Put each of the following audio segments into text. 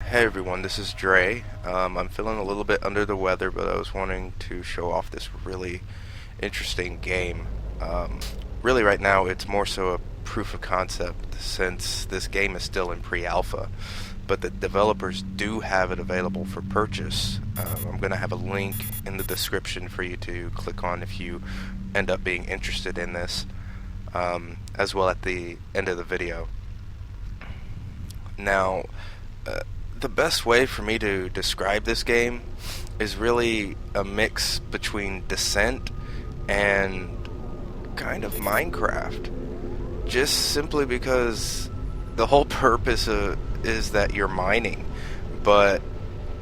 Hey everyone, this is Dre. I'm feeling a little bit under the weather, but I was wanting to show off this really interesting game. Really, right now, it's more so a proof of concept since this game is still in pre-alpha, but the developers do have it available for purchase. I'm going to have a link in the description for you to click on if you end up being interested in this, as well at the end of the video. Now, the best way for me to describe this game is really a mix between Descent and kind of Minecraft. Just simply because the whole purpose is that you're mining, but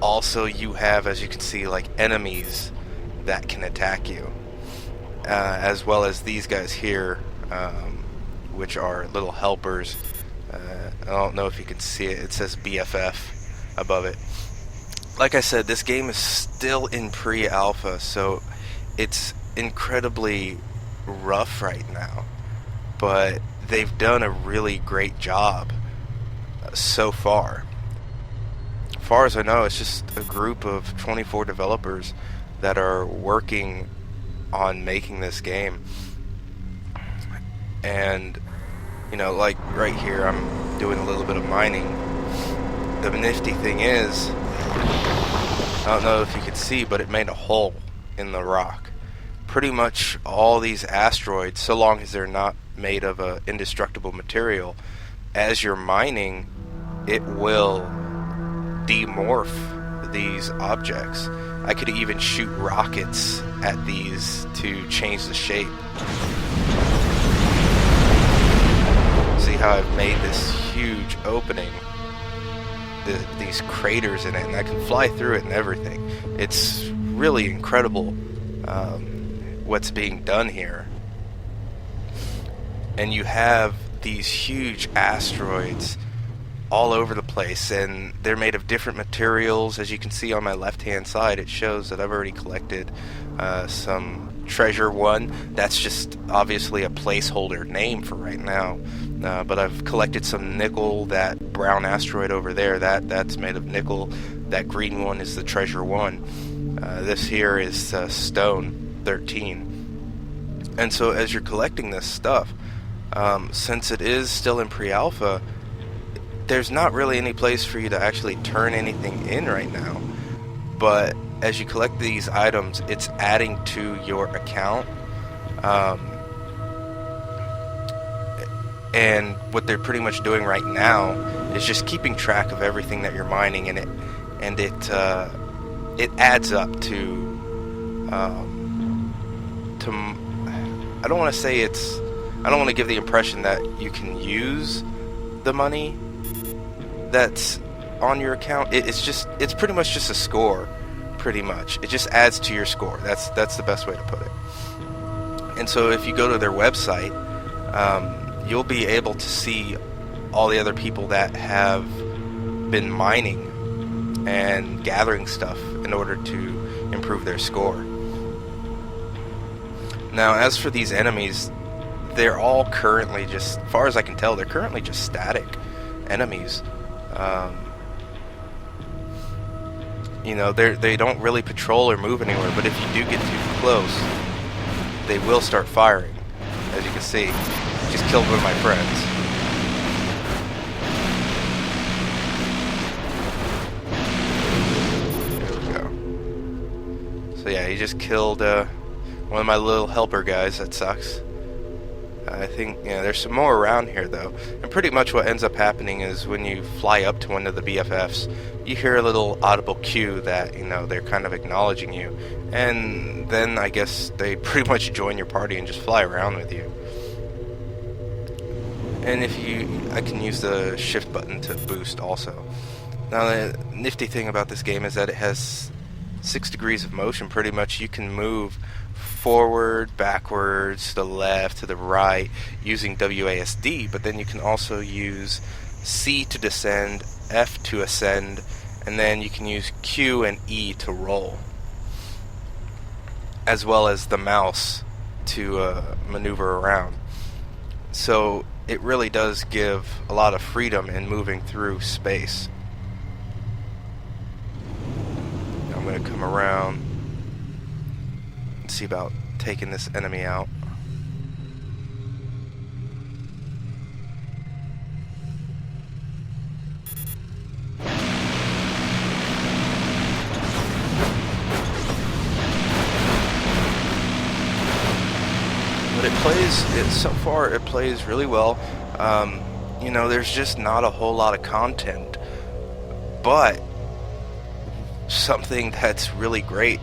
also you have, as you can see, like enemies that can attack you, as well as these guys here, which are little helpers. I don't know if you can see it. It says BFF above it. Like I said, this game is still in pre-alpha, so it's incredibly rough right now, but they've done a really great job so far. As far as I know, it's just a group of 24 developers that are working on making this game. And you know, like right here, I'm doing a little bit of mining. The nifty thing is, I don't know if you can see, but it made a hole in the rock. Pretty much all these asteroids, so long as they're not made of a indestructible material, as you're mining, it will demorph these objects. I could even shoot rockets at these to change the shape. See how I've made this huge opening, these craters in it, and I can fly through it and everything. It's really incredible what's being done here. And you have these huge asteroids all over the place, and they're made of different materials. As you can see on my left hand side, it shows that I've already collected some treasure one. That's just obviously a placeholder name for right now. But I've collected some nickel. That brown asteroid over there, that's made of nickel. That green one is the treasure one. This here is stone 13. And so as you're collecting this stuff, since it is still in pre-alpha, there's not really any place for you to actually turn anything in right now. But as you collect these items, it's adding to your account. And what they're pretty much doing right now is just keeping track of everything that you're mining, and it adds up to I don't want to say I don't want to give the impression that you can use the money that's on your account. It's pretty much just a score, pretty much. It just adds to your score. That's the best way to put it. And so if you go to their website, you'll be able to see all the other people that have been mining and gathering stuff in order to improve their score. Now, as for these enemies, they're all currently just, as far as I can tell, they're currently just static enemies. You know, they don't really patrol or move anywhere, but if you do get too close, they will start firing. As you can see, just killed one of my friends. There we go. So yeah, he just killed one of my little helper guys. That sucks. I think, you know, there's some more around here though, and pretty much what ends up happening is when you fly up to one of the BFFs, you hear a little audible cue that, you know, they're kind of acknowledging you, and then I guess they pretty much join your party and just fly around with you. And I can use the shift button to boost also. Now the nifty thing about this game is that it has 6 degrees of motion. Pretty much you can move forward, backwards, to the left, to the right, using WASD, but then you can also use C to descend, F to ascend, and then you can use Q and E to roll, as well as the mouse to maneuver around. So it really does give a lot of freedom in moving through space. gonna come around and see about taking this enemy out. But so far it plays really well. You know, there's just not a whole lot of content, but something that's really great.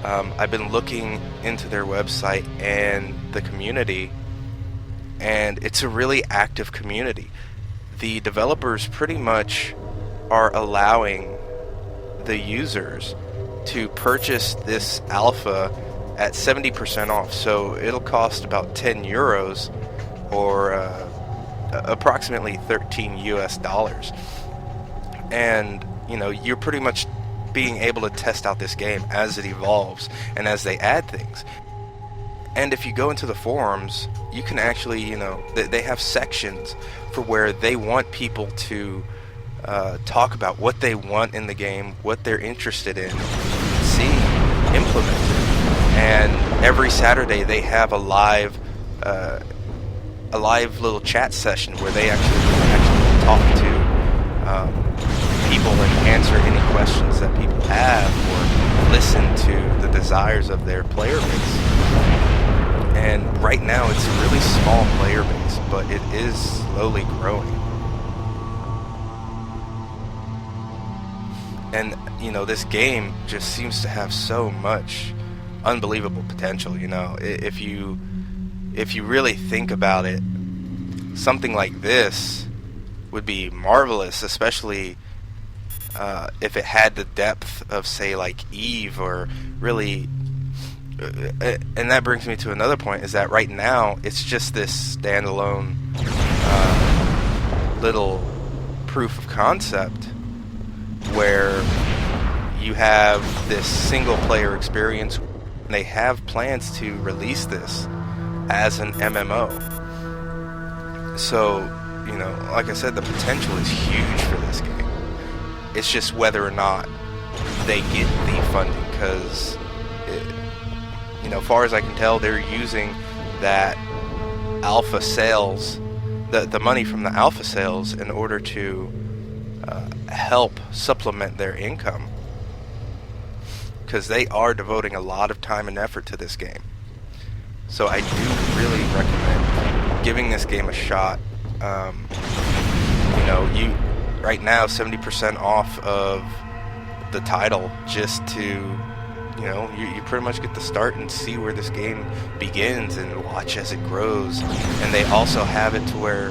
I've been looking into their website and the community, and it's a really active community. The developers pretty much are allowing the users to purchase this alpha at 70% off, so it'll cost about 10 euros or approximately 13 US dollars. And you know, you're pretty much being able to test out this game as it evolves and as they add things. And if you go into the forums, you can actually, you know, they have sections for where they want people to talk about what they want in the game, what they're interested in seeing implemented. And every Saturday they have a live little chat session where they actually talk to people and answer any questions that people have, or listen to the desires of their player base. And right now it's a really small player base, but it is slowly growing. And you know, this game just seems to have so much unbelievable potential. You know, if you really think about it, something like this would be marvelous, especially if it had the depth of, say, like Eve, or really. And that brings me to another point: is that right now it's just this standalone little proof of concept where you have this single player experience. They have plans to release this as an MMO. So, you know, like I said, the potential is huge for this game. It's just whether or not they get the funding, because, you know, far as I can tell, they're using that alpha sales, the money from the alpha sales, in order to help supplement their income, because they are devoting a lot of time and effort to this game. So I do really recommend giving this game a shot. You know, right now 70% off of the title, just to, you know, you pretty much get to start and see where this game begins and watch as it grows. And they also have it to where,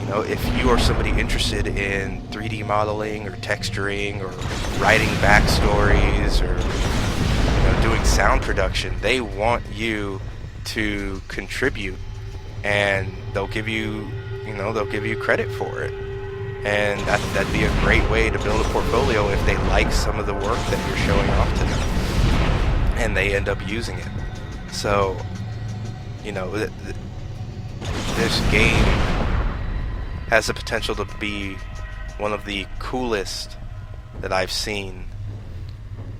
you know, if you are somebody interested in 3D modeling or texturing or writing backstories or, you know, doing sound production, they want you to contribute, and they'll give you, you know, they'll give you credit for it. And that'd be a great way to build a portfolio if they like some of the work that you're showing off to them, and they end up using it. So, you know, this game has the potential to be one of the coolest that I've seen,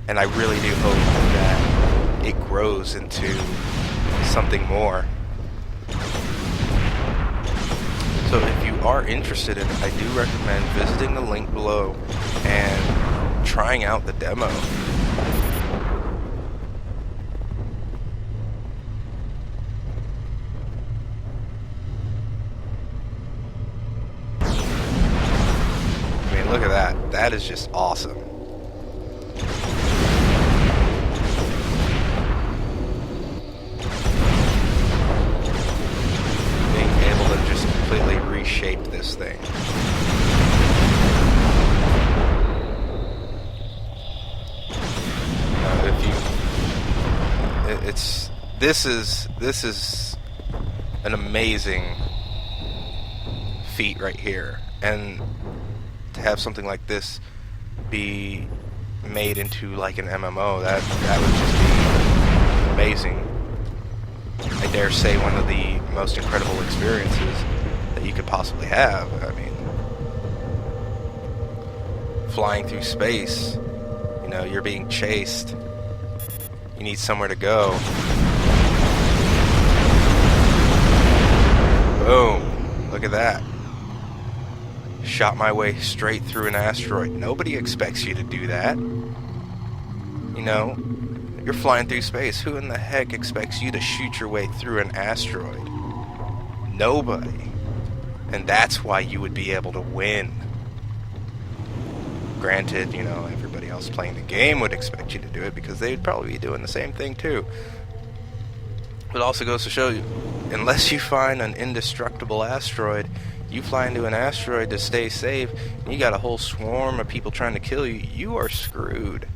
and I really do hope that it grows into something more. So if you are interested in it, I do recommend visiting the link below and trying out the demo. I mean, look at that. That is just awesome. Completely reshape this thing. This is an amazing feat right here, and to have something like this be made into like an MMO, that would just be amazing. I dare say one of the most incredible experiences that you could possibly have. I mean, flying through space, you You're being chased. You need somewhere to go. Boom. Look at that. Shot my way straight through an asteroid. Nobody expects you to do that. You're flying through space. Who in the heck expects you to shoot your way through an asteroid? Nobody. And that's why you would be able to win. Granted, everybody else playing the game would expect you to do it because they'd probably be doing the same thing too. But it also goes to show you, unless you find an indestructible asteroid, you fly into an asteroid to stay safe, and you got a whole swarm of people trying to kill you, you are screwed.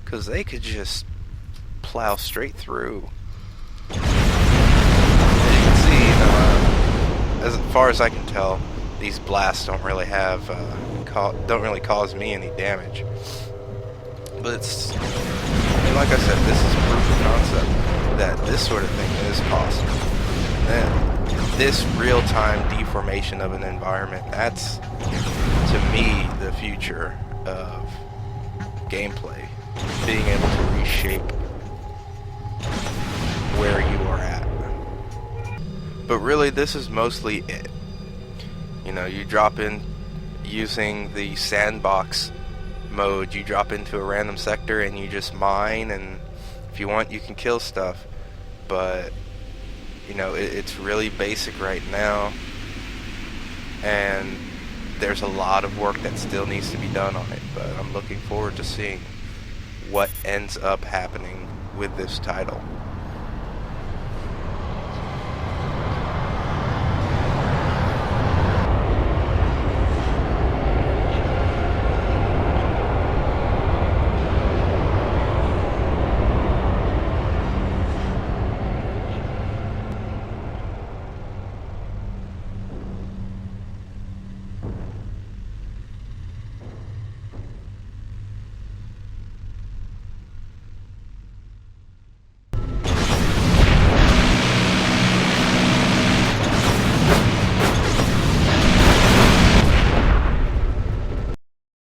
Because they could just plow straight through. As you can see, as far as I can tell, these blasts don't really have, don't really cause me any damage. But like I said, this is proof of concept that this sort of thing is possible. And this real-time deformation of an environment, that's, to me, the future of gameplay. Being able to reshape where you are at. But really, this is mostly it. You drop in using the sandbox mode. You drop into a random sector and you just mine, and if you want, you can kill stuff. But it's really basic right now, and there's a lot of work that still needs to be done on it. But I'm looking forward to seeing what ends up happening with this title.